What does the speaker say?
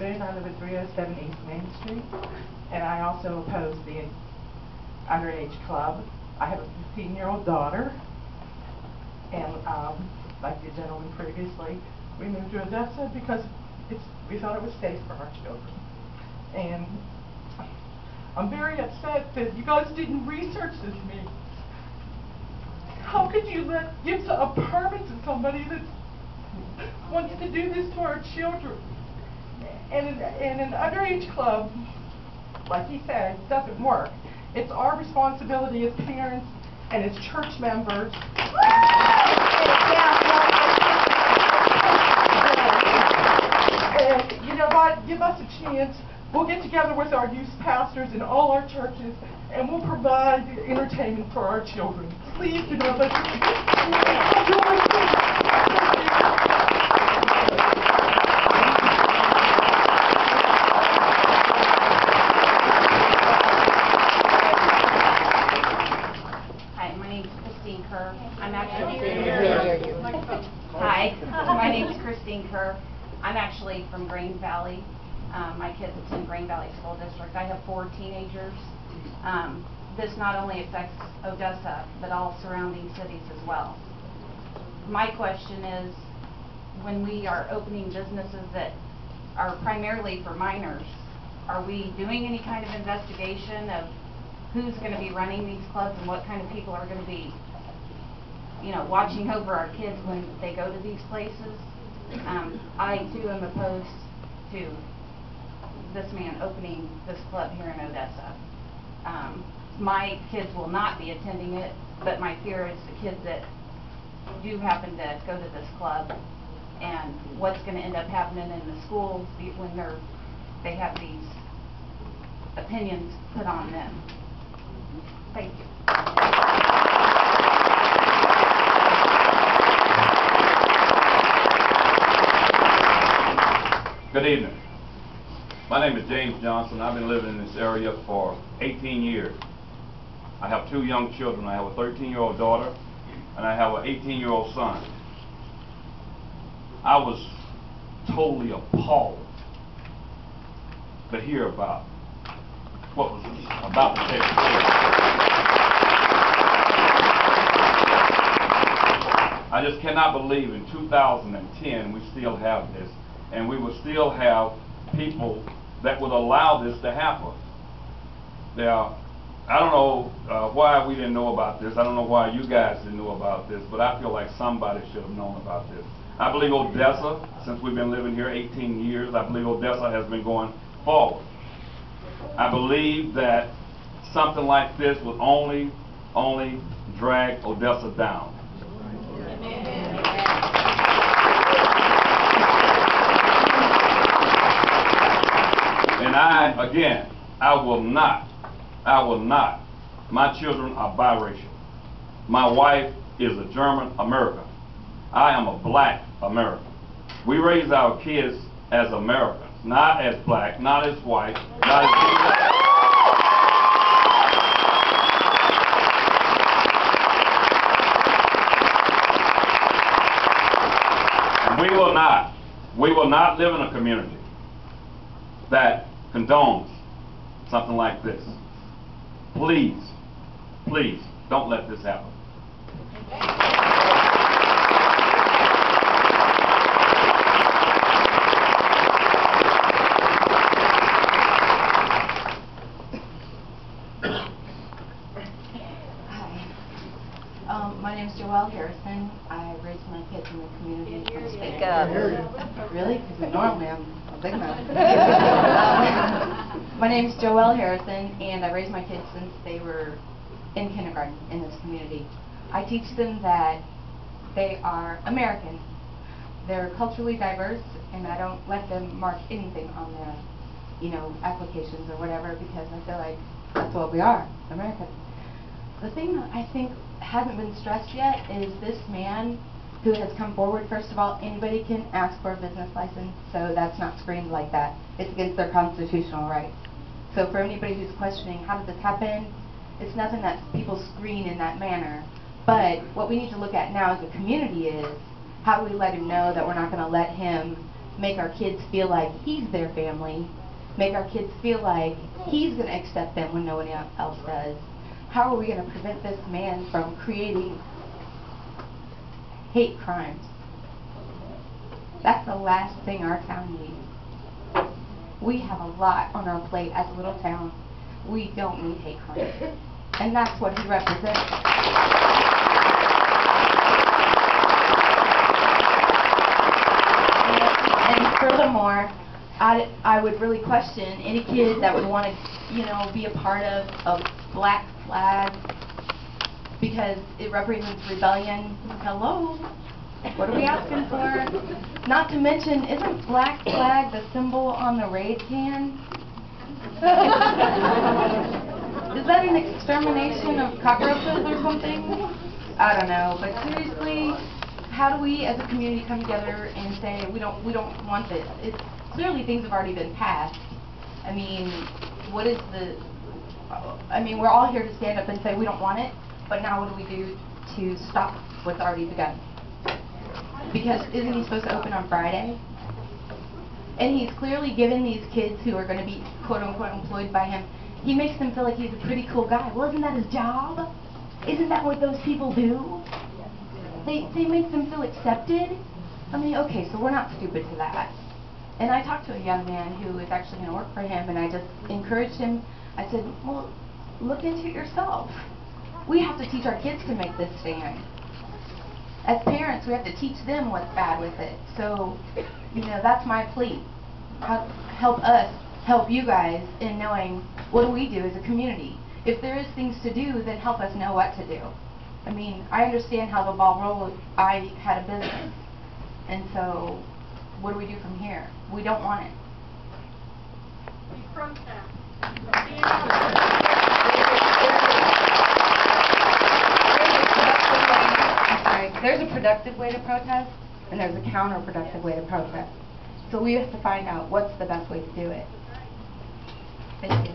husband. I live at 307 East Main Street, and I also oppose the underage club. I have a 15-year-old daughter, and like the gentleman previously, we moved to Odessa because we thought it was safe for our children. And I'm very upset that you guys didn't research this meeting. How could you give a permit to somebody that wants to do this to our children? And an underage club, like he said, doesn't work. It's our responsibility as parents and as church members. And you know what? Give us a chance. We'll get together with our youth pastors in all our churches, and we'll provide entertainment for our children. Please do not let Hi, my name's Christine Kerr. Hi, my name's Christine Kerr. I'm actually from Green Valley. My kids attend Green Valley School District. I have 4 teenagers. This not only affects Odessa, but all surrounding cities as well. My question is, when we are opening businesses that are primarily for minors, are we doing any kind of investigation of who's going to be running these clubs and what kind of people are going to be, watching over our kids when they go to these places? I too am opposed to this man opening this club here in Odessa. My kids will not be attending it, but my fear is the kids that do happen to go to this club and what's going to end up happening in the schools when they have these opinions put on them. Thank you. Good evening. My name is James Johnson. I've been living in this area for 18 years. I have 2 young children. I have a 13-year-old daughter, and I have an 18-year-old son. I was totally appalled to hear about what was about to take place. I just cannot believe in 2010 we still have this, and we will still have people that would allow this to happen. Now, I don't know why we didn't know about this. I don't know why you guys didn't know about this, but I feel like somebody should have known about this. I believe Odessa, since we've been living here 18 years, I believe Odessa has been going forward. I believe that something like this would only drag Odessa down. And I will not. My children are biracial. My wife is a German American. I am a black American. We raise our kids as Americans, not as black, not as white, not as we will not live in a community that condones something like this. Please, please, don't let this happen. My name's Joelle Harrison. I raised my kids in the community. Speak up. Really? Because normally I'm a big mouth. My name's Joelle Harrison, and I raised my kids since they were in kindergarten in this community. I teach them that they are American. They're culturally diverse, and I don't let them mark anything on their, applications or whatever, because I feel like that's what we are, American. The thing that I think hasn't been stressed yet is this man who has come forward. First of all, anybody can ask for a business license, so that's not screened like that. It's against their constitutional rights. So for anybody who's questioning how did this happen, it's nothing that people screen in that manner. But what we need to look at now as a community is how do we let him know that we're not going to let him make our kids feel like he's their family, make our kids feel like he's going to accept them when no one else does? How are we going to prevent this man from creating hate crimes? That's the last thing our town needs. We have a lot on our plate as a little town. We don't need hate crimes. And that's what he represents. And furthermore, I would really question any kid that would want to, you know, be a part of a black flag because it represents rebellion. Hello? What are we asking for? Not to mention, isn't black flag the symbol on the Raid can? Is that an extermination of cockroaches or something? I don't know, but seriously, how do we as a community come together and say we don't want this? It's clearly things have already been passed. I mean, what is the we're all here to stand up and say we don't want it, but now what do we do to stop what's already begun? Because isn't he supposed to open on Friday? And he's clearly given these kids who are going to be quote-unquote employed by him, he makes them feel like he's a pretty cool guy. Well, isn't that his job? Isn't that what those people do? They make them feel accepted. I mean, okay, so we're not stupid to that. And I talked to a young man who is actually going to work for him, and I just encouraged him. I said, well, look into it yourself. We have to teach our kids to make this stand. As parents, we have to teach them what's bad with it. So, you know, that's my plea. Help us, help you guys in knowing what do we do as a community. If there is things to do, then help us know what to do. I mean, I understand how the ball rolled. I had a business. And so, what do we do from here? We don't want it. We protest. There's a productive way to protest, and there's a counterproductive way to protest. So we have to find out what's the best way to do it. Thank you.